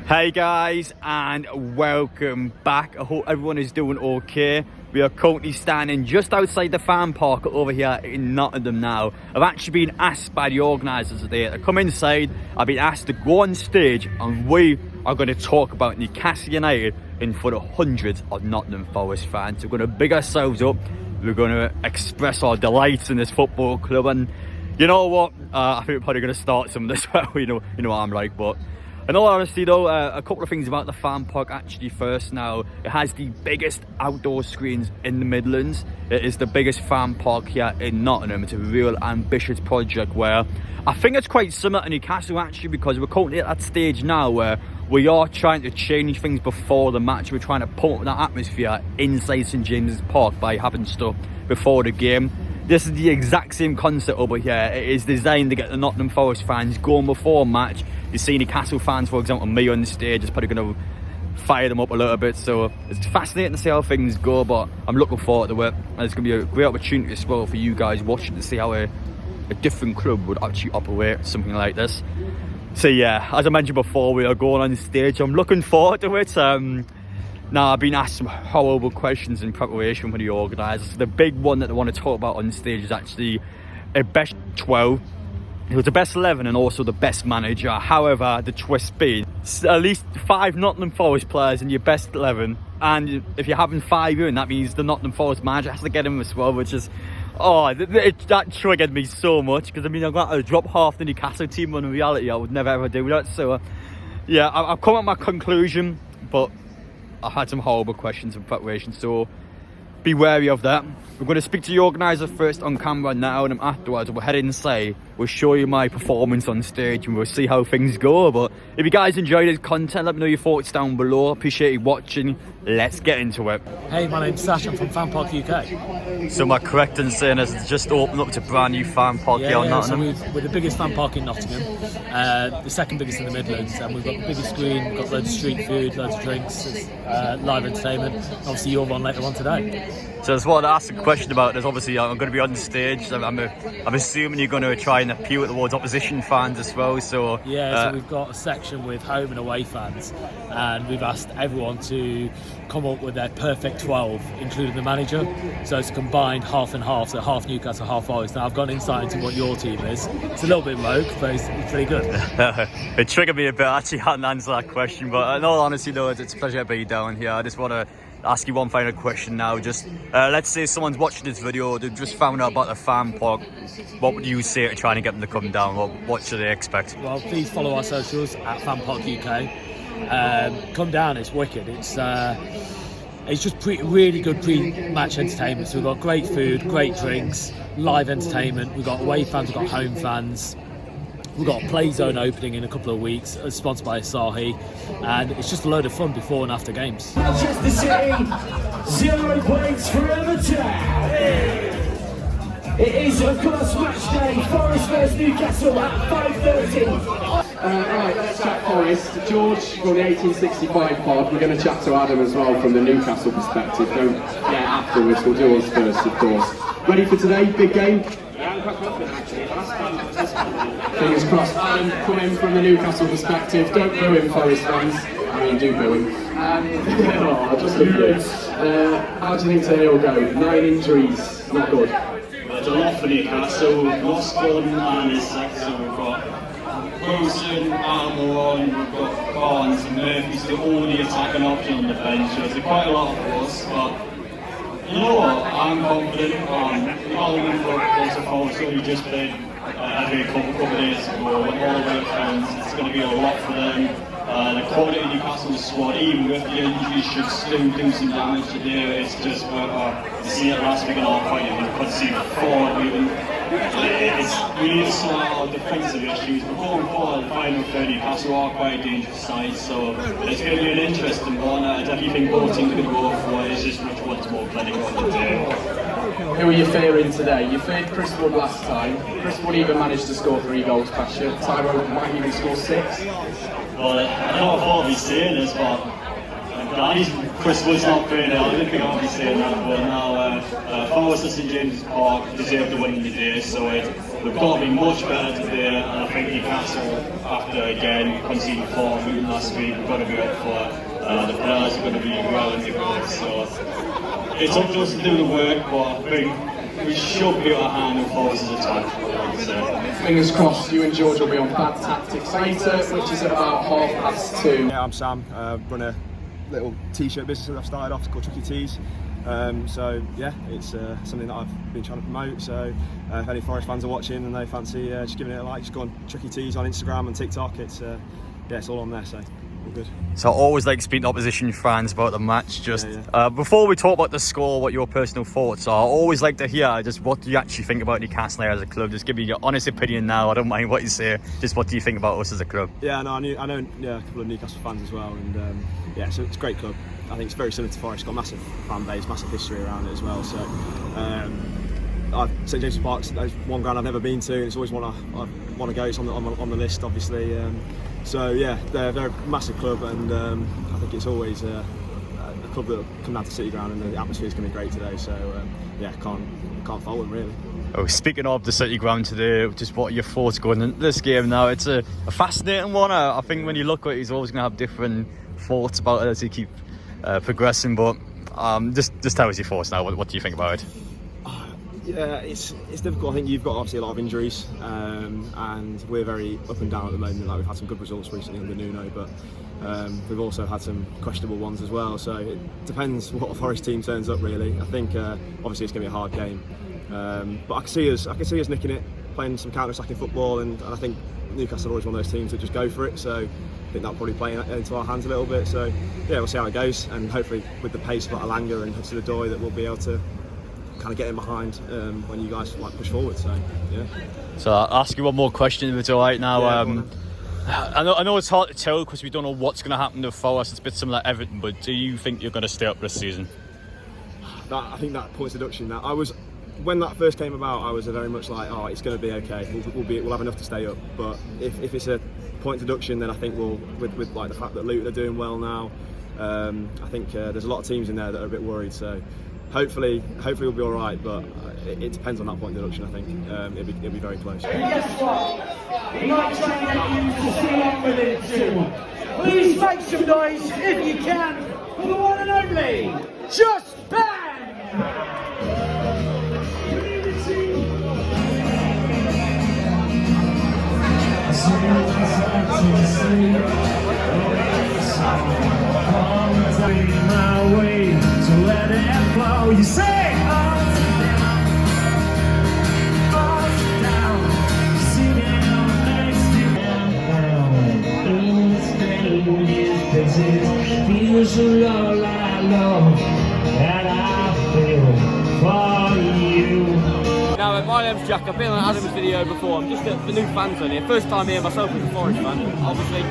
Hey guys, and welcome back. I hope everyone is doing okay. We are currently standing just outside the fan park over here in Nottingham now. I've actually been asked by the organisers today to come inside. I've been asked to go on stage and we are going to talk about Newcastle United in front of hundreds of Nottingham Forest fans. We're going to big ourselves up. We're going to express our delights in this football club, and you know what? I think we're probably going to start some of this. you know what I'm like, but in all honesty though, a couple of things about the fan park actually. First, now it has the biggest outdoor screens in the Midlands. It is the biggest fan park here in Nottingham. It's a real ambitious project where I think it's quite similar to Newcastle actually, because we're currently at that stage now where we are trying to change things before the match. We're trying to pump up that atmosphere inside St James's Park by having stuff before the game. This is the exact same concept over here. It is designed to get the Nottingham Forest fans going before a match. You see Newcastle fans, for example, me on the stage, is probably going to fire them up a little bit. So it's fascinating to see how things go, but I'm looking forward to it. And it's going to be a great opportunity as well for you guys watching to see how a different club would actually operate something like this. So yeah, as I mentioned before, we are going on stage. I'm looking forward to it. Now, I've been asked some horrible questions in preparation for the organisers. The big one that they want to talk about on stage is actually a best 12. It was the best 11 and also the best manager. However, the twist being at least 5 Nottingham Forest players in your best 11. And if you're having 5 in, that means the Nottingham Forest manager has to get in as well, which is... that triggered me so much, because I mean, I've got to drop half the Newcastle team, when in reality I would never ever do that. So yeah, I've come at my conclusion, but I had some horrible questions in preparation, so be wary of that. We're going to speak to the organiser first on camera now, and then afterwards we'll head inside. We'll show you my performance on stage and we'll see how things go. But if you guys enjoyed this content, let me know your thoughts down below. Appreciate you watching. Let's get into it. Hey, my name's Sash. I'm from Fan Park UK. So am I correct in saying this is just opened up to a brand new fan park here in Nottingham? So we're the biggest fan park in Nottingham, the second biggest in the Midlands, and we've got the biggest screen, we've got loads of street food, loads of drinks, live entertainment. Obviously you're on later on today. So I just wanted to ask a question about this. Obviously I'm going to be on stage. I'm assuming you're going to try and appeal towards opposition fans as well. So yeah, so we've got a section with home and away fans, and we've asked everyone to come up with their perfect 12, including the manager. So it's combined half and half, so half Newcastle, half Forest. Now I've got an insight into what your team is. It's a little bit rogue, but it's pretty good. It triggered me a bit. I actually hadn't answered that question, but in all honesty though, it's a pleasure to be down here. I just want to ask you one final question now. Just let's say someone's watching this video, they've just found out about the fan park. What would you say to trying to get them to come down? What should they expect? Well, please follow our socials at Fan Park UK. Come down, it's wicked. It's just really good pre-match entertainment. So we've got great food, great drinks, live entertainment. We've got away fans, we've got home fans. We've got a play zone opening in a couple of weeks, sponsored by Asahi, and it's just a load of fun before and after games. Manchester City, 0 points for Everton. It is, of course, match day. Forest vs Newcastle at 5:30. Right, let's chat Forest. George from the 1865 pod. We're going to chat to Adam as well from the Newcastle perspective. Don't get afterwards. We'll do us first, of course. Ready for today? Big game? Yeah, I'm quite confident actually. Last time. Fingers crossed. Adam, come in from the Newcastle perspective. Don't boo him, Forest fans. I mean, do boo him. Oh, just look good. How do you think today will go? 9 injuries. Not good. There's a lot for Newcastle. We've lost Gordon and his section. We've got Wilson, Almiron, we've got Barnes and Murphy's the only attacking option on the bench. So there's quite a lot for us, but you know what? I'm confident. Nottingham Forest only just played a couple of days ago. All the way fans, it's going to be a lot for them. The quality of Newcastle's squad, even with the injuries, should still do some damage today. It's just to see it last week in our fight, you could see forward. We need to sort out our defensive issues, but going forward, the final 30 Newcastle are quite a dangerous side, so it's going to be an interesting one. I definitely think both teams could go for it. It's just which one's more clinical on the day. Who are you fearing today? You feared Chris Wood last time. Chris Wood even managed to score 3 goals past you. Tyrone might even score 6. Well, I don't know if I'll be saying this, but Chris Wood's not playing it. I didn't think I'll be saying that, but now Forest at St James's Park deserve to win the day, so we've got to be much better today, and I think Newcastle, after again conceding 4 last week, we've got to be up for it. The players are going to be well into goals, so it's up to us to do the work, but I think we should be able to handle Forest's attack. So. Fingers crossed you and George will be on Bad Tactics later, which is at about 2:30. Yeah, I'm Sam, run a little t-shirt business that I've started off called Chucky Tees. So yeah, it's something that I've been trying to promote, so if any Forest fans are watching and they fancy just giving it a like, just go on Chucky Tees on Instagram and TikTok. It's yeah, it's all on there, so all good. So I always like speaking to opposition fans about the match. Just yeah. Before we talk about the score, what your personal thoughts are, I always like to hear just what do you actually think about Newcastle as a club. Just give me your honest opinion now. I don't mind what you say. Just what do you think about us as a club? Yeah, no, I know yeah, a couple of Newcastle fans as well, and yeah, so it's a great club. I think it's very similar to Forest. It's got a massive fan base, massive history around it as well. So St James's Park's one ground I've never been to, and it's always one I want to go. It's on the list, obviously. So yeah, they're a massive club, and I think it's always a club that will come down to City Ground, and the atmosphere is going to be great today. So yeah, can't fault them really. Oh, speaking of the City Ground today, just what are your thoughts going into this game now? It's a fascinating one. I think when you look at it, he's always going to have different thoughts about it as he keep progressing. But just tell us your thoughts now. What do you think about it? Yeah, it's difficult. I think you've got obviously a lot of injuries, and we're very up and down at the moment. Like, we've had some good results recently under Nuno, but we've also had some questionable ones as well. So it depends what a Forest team turns up really. I think obviously it's going to be a hard game, but I can see us nicking it, playing some counter-attacking football, and I think Newcastle are always one of those teams that just go for it. So I think that'll probably play into our hands a little bit. So yeah, we'll see how it goes, and hopefully with the pace of Alanga and Hudson-Odoi that we'll be able to kind of get in behind when you guys like push forward. So yeah. So I'll ask you one more question if it's all right now. Yeah, I know it's hard to tell because we don't know what's going to happen to Forest. It's a bit similar to Everton, but do you think you're going to stay up this season? I think that points deduction. When that first came about, I was very much like, oh, it's going to be okay. We'll have enough to stay up. But if it's a point deduction, then I think we'll with like the fact that Luton are doing well now. I think there's a lot of teams in there that are a bit worried. So. Hopefully we'll be all right, but it depends on that point deduction. I think it'll be very close. And guess what? We might try and get you to sing along with it too. Please make some noise, if you can, for the one and only Just Bang! My way to let it flow. You say, feels all I know that I feel for you. Now, my name's Jack. I've been on Adam's video before. I'm just at the new fan zone here. First time here myself as a Forest fan. Obviously,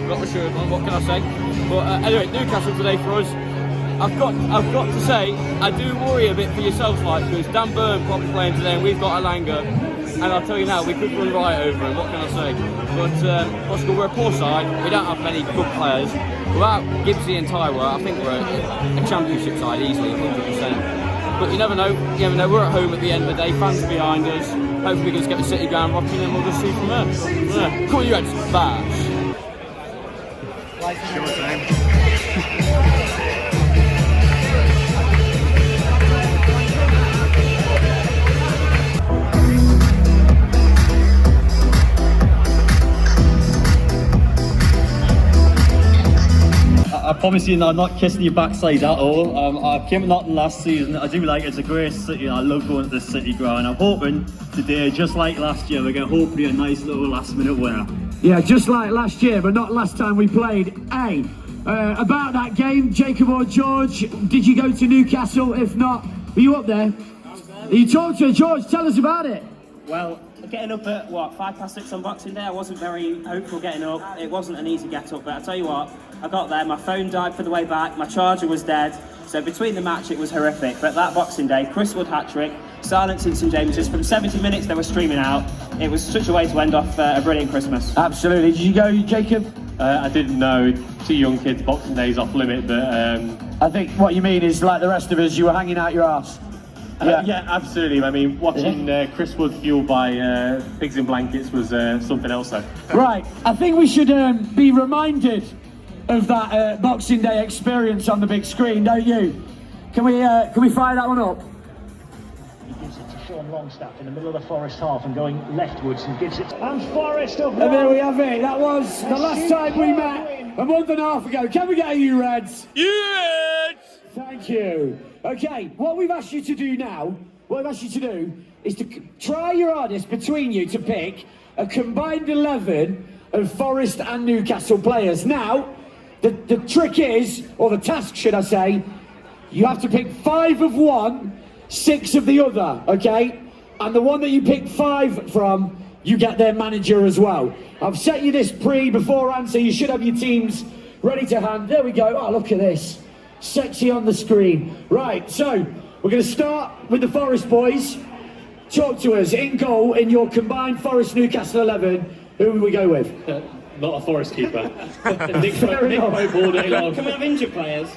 got the shirt on. What can I say? But anyway, Newcastle today for us. I've got to say, I do worry a bit for yourself, like, because Dan Burn probably playing today, and we've got Alanga, and I'll tell you now, we could run right over him. What can I say? But Oscar, we're a poor side. We don't have many good players. Without Gibbsy and Tyler, I think we're a championship side easily, 100%. But you never know. We're at home at the end of the day. Fans behind us. Hopefully we can just get the City Ground rocking, and we'll just see from there. Yeah. Cool, you heads, bash. I promise you, I'm not kissing your backside at all. I came to Nottingham last season. I do like it. It's a great city. I love going to the City Ground. I'm hoping today, just like last year, we're going to hopefully a nice little last-minute winner. Yeah, just like last year, but not last time we played. Hey, about that game, Jacob or George, did you go to Newcastle? If not, were you up there? You talked to George. Tell us about it. Well, getting up at, 6:05 on Boxing Day, I wasn't very hopeful getting up. It wasn't an easy get up, but I tell you what, I got there, my phone died for the way back, my charger was dead, so between the match it was horrific. But that Boxing Day, Chris Wood hat-trick, silence in St James's, from 70 minutes they were streaming out. It was such a way to end off a brilliant Christmas. Absolutely. Did you go, Jacob? I didn't know, 2 young kids, Boxing Day's off limit, but I think what you mean is, like the rest of us, you were hanging out your arse. Yeah, absolutely. I mean, watching Chris Wood fueled by pigs in blankets was something else though. Right, I think we should be reminded of that Boxing Day experience on the big screen, don't you? Can we fire that one up? He gives it to Sean Longstaff in the middle of the Forest half and going leftwards and gives it to... And Forest up. And there we have it. That was the last time we met a month and a half ago. Can we get you Reds? Yes! Thank you. Okay, what we've asked you to do now, is to try your hardest between you to pick a combined 11 of Forest and Newcastle players. Now, the trick is, or the task should I say, you have to pick 5 of one, 6 of the other, okay? And the one that you pick 5 from, you get their manager as well. I've set you this beforehand, so you should have your teams ready to hand. There we go. Oh, look at this. Sexy on the screen. Right, so we're going to start with the Forest boys. Talk to us. In goal, in your combined Forest Newcastle 11, who will we go with? Not a Forest keeper. Nick Pope all day long. Can we have injured players?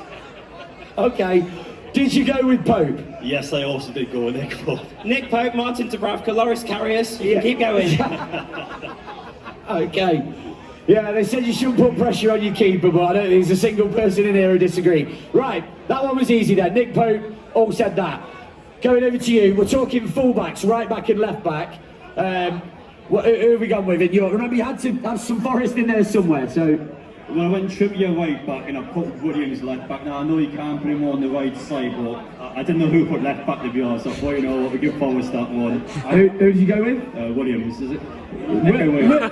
Okay. Did you go with Pope? Yes, I also did go with Nick Pope. Nick Pope, Martin Dubravka, Loris Karius. You can keep going. Okay. Yeah, they said you shouldn't put pressure on your keeper, but I don't think there's a single person in here who disagree. Right, that one was easy then. Nick Pope all said that. Going over to you, we're talking fullbacks, right back and left back. Who have we gone with in York? Remember, you had to have some Forest in there somewhere, so... Well, I went Trippier right back and I put Williams left back. Now I know you can't put him on the right side, but I didn't know who put left back to be honest. I thought, you know what, we give Forest that one. Who did you go with? Williams, is it?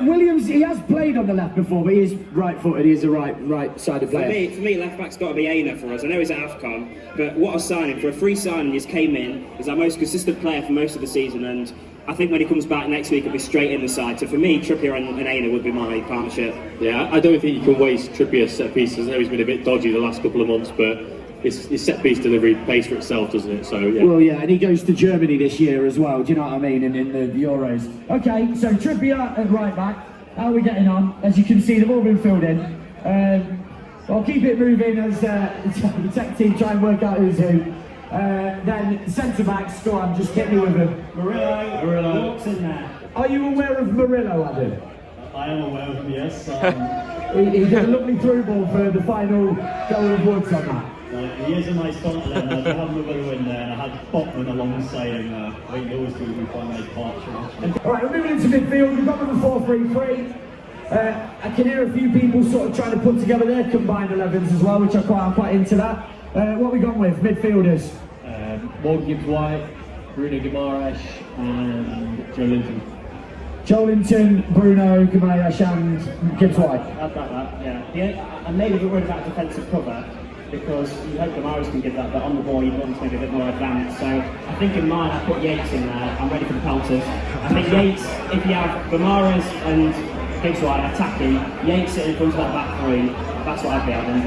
Williams, he has played on the left before, but he is right-footed. He is a right-sided player. For me, left back's got to be Aina for us. I know he's at AFCON, but what a signing. For a free signing, he's came in, he's our most consistent player for most of the season, and I think when he comes back next week, he'll be straight in the side. So for me, Trippier and Aina would be my partnership. Yeah, I don't think you can waste Trippier's set pieces. I know he's been a bit dodgy the last couple of months, but his set piece delivery pays for itself, doesn't it? So yeah. Well, yeah, and he goes to Germany this year as well. Do you know what I mean? And in the Euros. Okay, so Trippier at right back. How are we getting on? As you can see, they've all been filled in. I'll keep it moving as the tech team try and work out who's who. Then centre backs, go on, just get me with them. Murillo. What's in there? Are you aware of Murillo, Adam? I am aware of him, yes. He did a lovely through ball for the final goal of Woods on that. He is a nice compliment. I did have Murillo in there and I had Botman alongside him. I think those two would be quite a nice partnership. Alright, we're moving into midfield. We've got with the 4-3-3. I can hear a few people sort of trying to put together their combined 11s as well, which I'm quite into that. What have we gone with? Midfielders? Morgan Gibbs-White, Bruno Guimaraes and Joe Linton. Joe Linton, Bruno Guimaraes and Gibbs-White. Yeah. I'm maybe a bit worried about defensive cover because you hope Guimaraes can give that, but on the ball you want to make it a bit more advanced. So I think in mine I put Yates in there. I'm ready for the pelters. I think Yates, if you have Guimaraes and Gibbs-White attacking, Yates sitting in front of that back three, that's what I'd be having.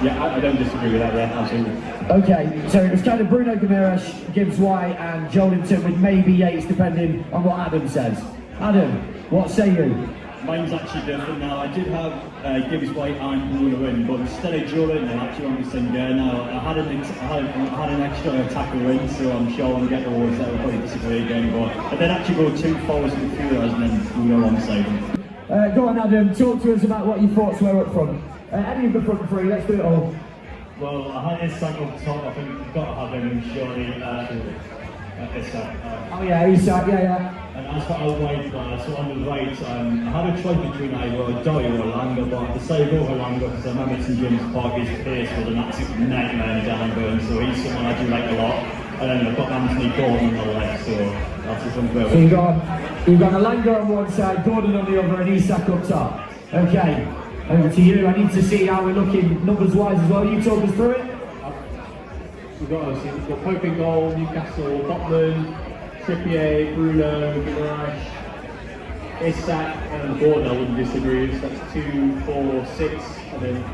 I don't disagree with that, yeah, absolutely. Okay, so it was kind of Bruno Guimaraes, Gibbs-White and Joe Linton with maybe Yates depending on what Adam says. Adam, what say you? Mine's actually different now. I did have Gibbs-White and Bruno in, but instead of Joe Linton, I actually went with Singer. Now, I had an extra attacker in, so I'm sure I'll get the words that will probably disagree again, but I did actually go 2 forwards and midfielders and then Bruno alongside them. Go on Adam, talk to us about what your thoughts were up front. Any of the front three, let's do it all. Well, I had Isak up top. I think you've got to have him, surely. Isak. Oh yeah, Isak, yeah. And as for our wide players, so on the right, I had a choice between either Doyle or Langer, but I decided over Langer because I remember St James Park, his pace was an absolute nightmare in Downburn, so he's someone I do like a lot. And then I've got Anthony Gordon on the left, so that's just unfair. So you've got a Langer on one side, Gordon on the other, and Isak up top. Okay. Over to you. I need to see how we're looking numbers-wise as well. You talk us through it. We've got Pope in goal, Newcastle, Botman, Trippier, Bruno, Guimaraes, Isak and Gordon. I wouldn't disagree. So that's 2, 4, 6, and then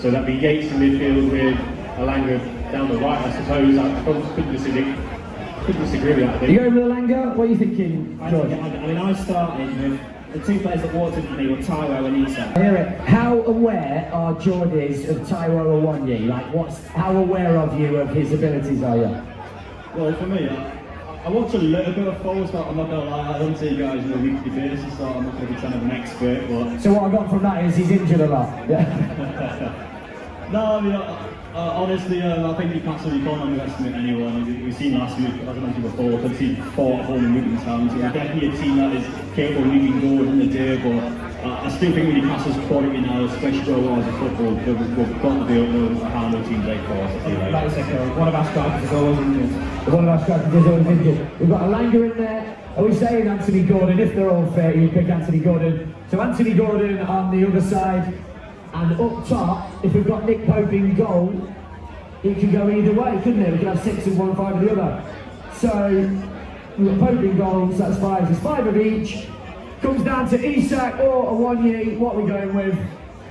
so that'd be Yates in midfield with Alanga down the right. I suppose I couldn't disagree with that. I think. You go with Alanga. What are you thinking, George? I started with the two players that watered for me were Tyro and Isak. I hear it. How aware are Geordies of Tyro Awoniyi? Like, how aware of you of his abilities are you? Well, for me, I watch a little bit of Forest, but I'm not going to lie, I don't see you guys on a weekly basis, so I'm not going to be kind of an expert. But So what I got from that is he's injured a lot. Yeah. no, I mean, honestly, I think Newcastle, you can't underestimate anyone. We've seen last week, as I mentioned before, we've seen 4 at home in Luton Town, so we're definitely a team that is capable of leading goals in the day, but I still think with Newcastle's quality now, especially where we are as a football, we've got to be able to handle teams like Forest. Like I said, one of our strikers is always injured. One of our strikers is always injured. We've got Alanga in there. Are we saying Anthony Gordon? If they're all fair, you pick Anthony Gordon. So Anthony Gordon on the other side, and up top, if we've got Nick Pope in goal, it can go either way, couldn't it? We could have 6 of one, 5 of the other. So we've got Pope in goals, that's 5. There's 5 of each. Comes down to Isak or Awoniyi. What are we going with?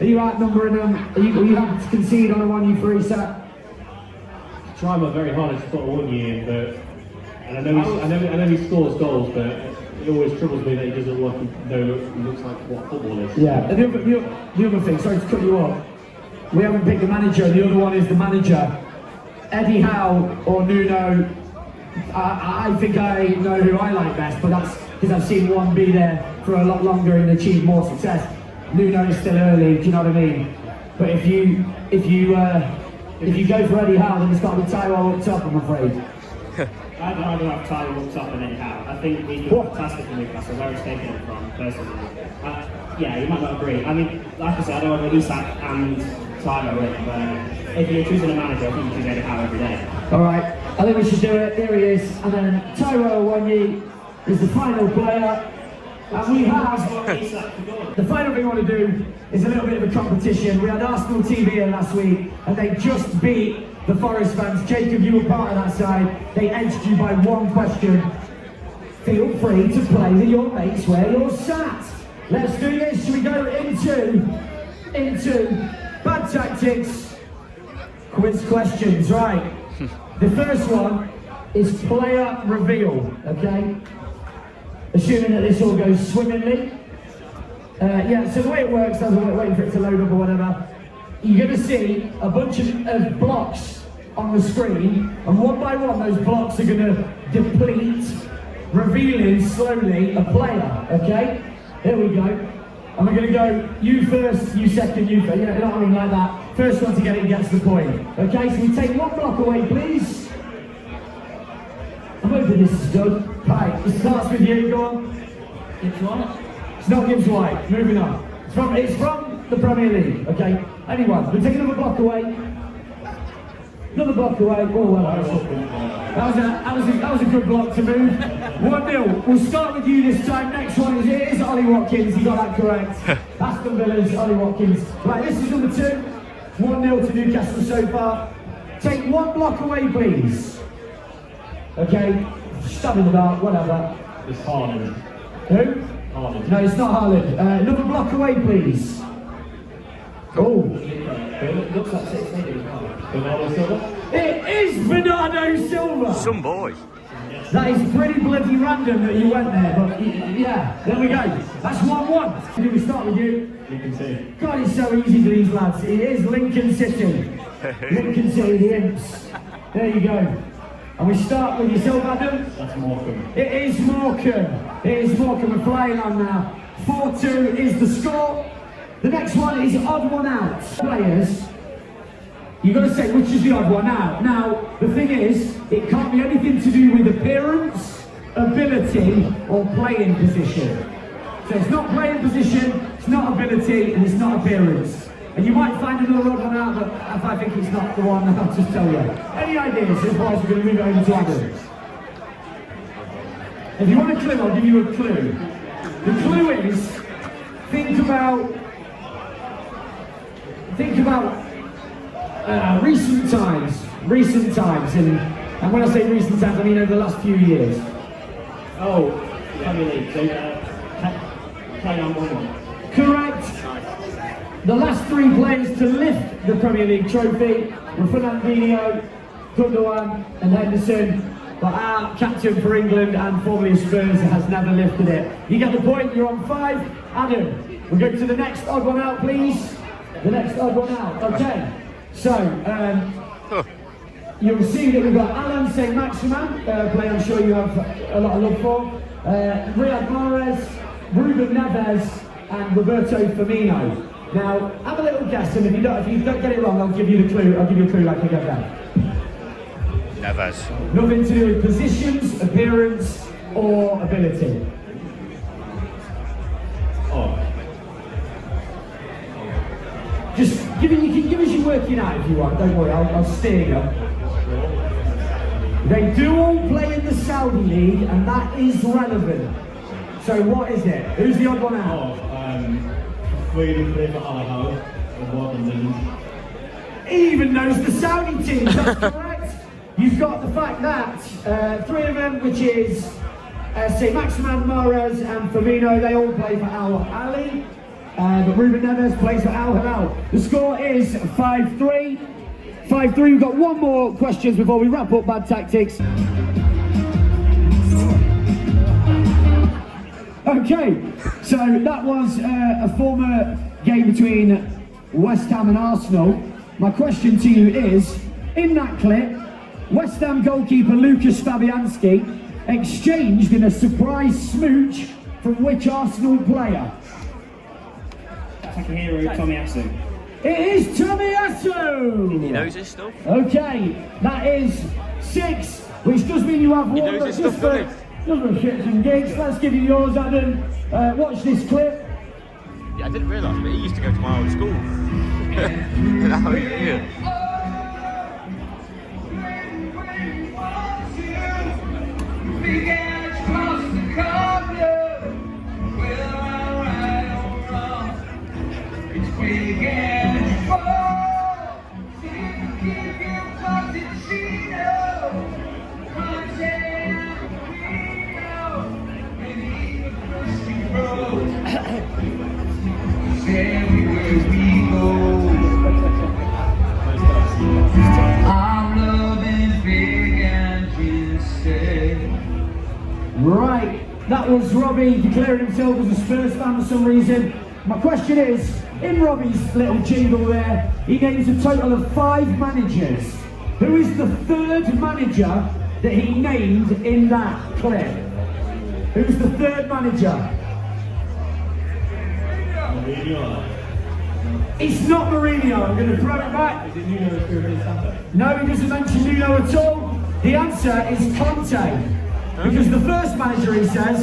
Are you outnumbering them? Are you happy to concede on Awoniyi for Isak? Try my very hardest to put Awoniyi in, but and I know he scores goals, but it always troubles me that he doesn't look he looks like what football is. Yeah. And the other thing, sorry to cut you off. We haven't picked the manager. The other one is the manager. Eddie Howe or Nuno. I think I know who I like best, but that's because I've seen one be there for a lot longer and achieve more success. Nuno is still early, do you know what I mean? But if you go for Eddie Howe, then it's got to be Tyro up top, I'm afraid. I'd rather have Tyro up top than Eddie Howe. I think he's been fantastic for Newcastle, where he's taken it from, personally. Yeah, you might not agree. I mean, like I said, I don't want Isak and Tyro in, but if you're choosing a manager, I think you choose Eddie Howe every day. Alright, I think we should do it. Here he is. And then Tyro Awoniyi is the final player. And we have the final thing I want to do is a little bit of a competition. We had Arsenal TV here last week and they just beat the Forest fans. Jacob, you were part of that side. They edged you by 1 question. Feel free to play with your mates where you're sat. Let's do this. Should we go into bad tactics? Quiz questions, right? The first one is player reveal, okay? Assuming that this all goes swimmingly. Yeah, so the way it works, as we're waiting for it to load up or whatever, you're going to see a bunch of blocks on the screen, and one by one those blocks are going to deplete, revealing slowly a player, okay? Here we go. And we're going to go, you first, you second, you first, you know what I mean, like that. First one to get it gets the point. Okay, so we take 1 block away, please. I'm hoping this is good. Right, it starts with you, go on. Gibbs White? It's not Gibbs White, moving on. It's from the Premier League, okay? Anyone, we'll take another block away. Another block away, oh well. That was a good block to move. 1-0, we'll start with you this time. Next one is Ollie Watkins, you got that correct. Aston Villa's Ollie Watkins. Right, this is number 2. 1-0 to Newcastle so far. Take 1 block away, please. Okay, stab in the dark, whatever. It's Haaland. Who? Haaland. No, it's not Haaland. Another block away, please. Oh. It looks like 6 meters. Bernardo Silva? It is Bernardo Silva! Some boy. That is pretty bloody random that you went there, but yeah, there we go. That's 1-1. Can we start with you? Lincoln City. God, it's so easy for these lads. It is Lincoln City. Lincoln City, the Imps. There you go. And we start with yourself, Adam. That's Morecambe. It is Morecambe. It is Morecambe. We're flying on now. 4-2 is the score. The next one is odd one out. Players, you've got to say which is the odd one out. Now, the thing is, it can't be anything to do with appearance, ability, or playing position. So it's not playing position, it's not ability, and it's not appearance. And you might find another odd one out, but if I think it's not the one, I'll just tell you. Any ideas? Otherwise, we're going to move it over to Adam. If you want a clue, I'll give you a clue. The clue is, think about recent times, and when I say recent times, I mean over the last few years. Oh, Premier League. So, carry on 1-1. Correct. The last 3 players to lift the Premier League trophy were Fernandinho, Gundogan, and Henderson. but our captain for England and formerly Spurs has never lifted it. You get the point, you're on 5. Adam, we'll go to the next odd one out, please. The next odd one out, okay. So, you'll see that we've got Alan St. Maximin, player I'm sure you have a lot of love for. Riyad Mahrez, Ruben Neves, and Roberto Firmino. Now, have a little guess, and if you don't get it wrong, I'll give you the clue. I'll give you a clue like I get that. Neves. Nothing to do with positions, appearance, or ability. Oh. Just you can give us your working out if you want. Don't worry, I'll steer you. They do all play in the Saudi League, and that is relevant. So what is it? Who's the odd one out? Freedom play for Al Ahly and Morgan Lillard. He even knows the Saudi team, that's correct. You've got the fact that 3 of them, which is St. Maximin, Mahrez and Firmino, they all play for Al Ahly. But Ruben Neves plays for Al Hilal. The score is 5-3. 5-3, we've got one more question before we wrap up Bad Tactics. Okay, so that was a former game between West Ham and Arsenal. My question to you is, in that clip, West Ham goalkeeper Lucas Fabianski exchanged in a surprise smooch from which Arsenal player? Takahiro Tomiyasu. It is Tomiyasu! He knows his stuff. Okay, that is 6, which does mean you have one. He knows his stuff, doesn't he? Just for shits and gigs. Let's give you yours, Adam. Watch this clip. Yeah, I didn't realise, but he used to go to my old school. Now he's here. Right, that was Robbie declaring himself as a Spurs fan for some reason. My question is, in Robbie's little jingle there, he names a total of 5 managers. Who is the 3rd manager that he named in that clip? Who's the 3rd manager? Mourinho. It's not Mourinho, I'm going to throw it back. Is it Nuno Espirito Santo? No, he doesn't mention Nuno at all. The answer is Conte. Because the first manager, he says,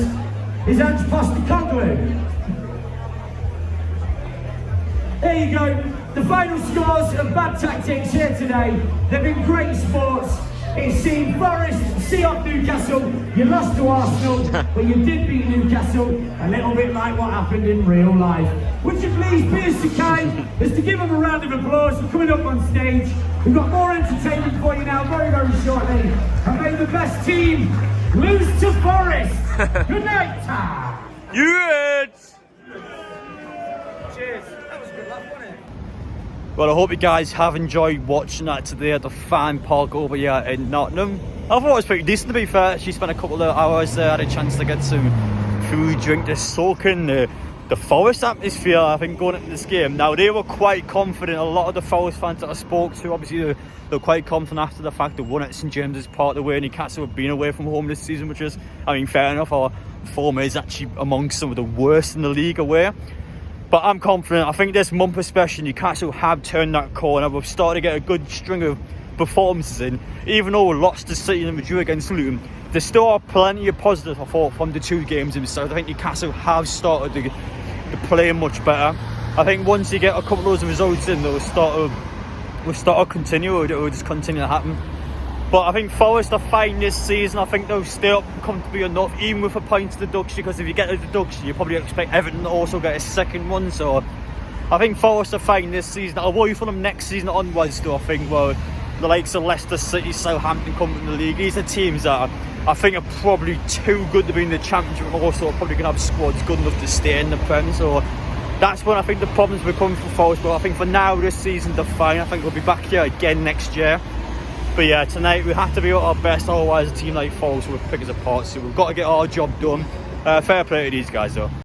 is Ange Postecoglou. There you go. The final scores of Bad Tactics here today. They've been great sports. It's seen Forest see off Newcastle. You lost to Arsenal, but you did beat Newcastle. A little bit like what happened in real life. Would you please be as so kind as to give them a round of applause for coming up on stage. We've got more entertainment for you now very, very shortly. And may the best team lose to Forest. Good night, Tom. Yes! Cheers. That was a good laugh, wasn't it? Well, I hope you guys have enjoyed watching that today at the fan park over here in Nottingham. I thought it was pretty decent, to be fair. She spent a couple of hours there, had a chance to get some food, drink, to soak in the Forest atmosphere, I think, going into this game. Now, they were quite confident. A lot of the Forest fans that I spoke to, obviously, they're quite confident after the fact they won at St James's Park away. Newcastle have been away from home this season, which is, I mean, fair enough. Our form is actually amongst some of the worst in the league away. But I'm confident. I think this month especially, Newcastle have turned that corner. We've started to get a good string of performances in. Even though we lost to City and we drew against Luton, there still are plenty of positive, I thought, from the 2 games themselves. I think Newcastle have started to play much better. I think once you get a couple of those results in, we'll start to continue. It will just continue to happen. But I think Forest are fine this season. I think they'll still come to be enough, even with a point deduction, because if you get a deduction, you probably expect Everton to also get a second one. So I think Forest are fine this season. I'll worry for them next season onwards, though. I think, well, the likes of Leicester City, Southampton coming in the league, these are teams that I think are probably too good to be in the Championship, and also probably going to have squads good enough to stay in the Prem. So that's when I think the problems will come for Forest. But I think for now, this season, they're fine. I think we'll be back here again next year. But yeah, tonight we have to be at our best, otherwise a team like Forest will pick us apart. So we've got to get our job done. Fair play to these guys though.